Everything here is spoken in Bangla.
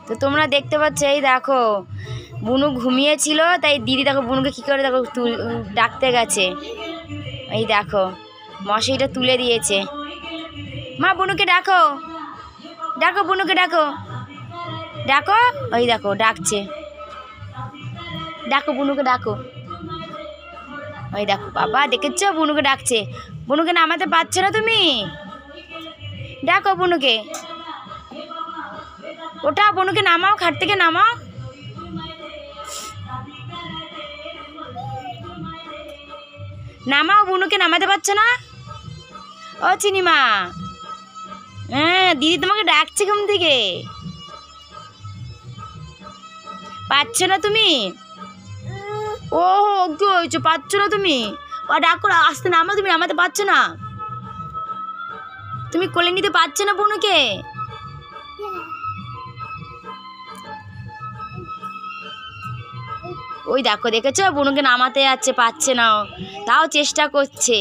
তো তোমরা দেখতে পাচ্ছ, এই দেখো বুনু ঘুমিয়েছিল, তাই দিদি দেখো বুনুকে কী করে দেখো ডাকতে গেছে। এই দেখো মশারিটা তুলে দিয়েছে। মা বুনুকে ডাকো, ডাকো বুনুকে ডাকো, ডাকো। ওই দেখো ডাকছে, ডাকো বুনুকে ডাকো। ওই দেখো বাবা দেখেছো বুনুকে ডাকছে। বুনুকে নামাতে পারছো না তুমি? ডাকো বুনুকে, ওটা বুনুকে নামাও, খাট থেকে নামাও। নামাও, বুনুকে নামাতে পারছো না? ও চিনিমা, হ্যাঁ দিদি তোমাকে ডাকছে ঘুম থেকে, পাচ্ছো না তুমি? ও কি হয়েছে, পাচ্ছো না তুমি? ও ডাকো, আসতে নামা, তুমি নামাতে পারছো না? তুমি কোলে নিতে পারছো না বুনুকে? ওই দেখো দেখেছো বুনুকে নামাতে যাচ্ছে, পাচ্ছে না, তাও চেষ্টা করছে।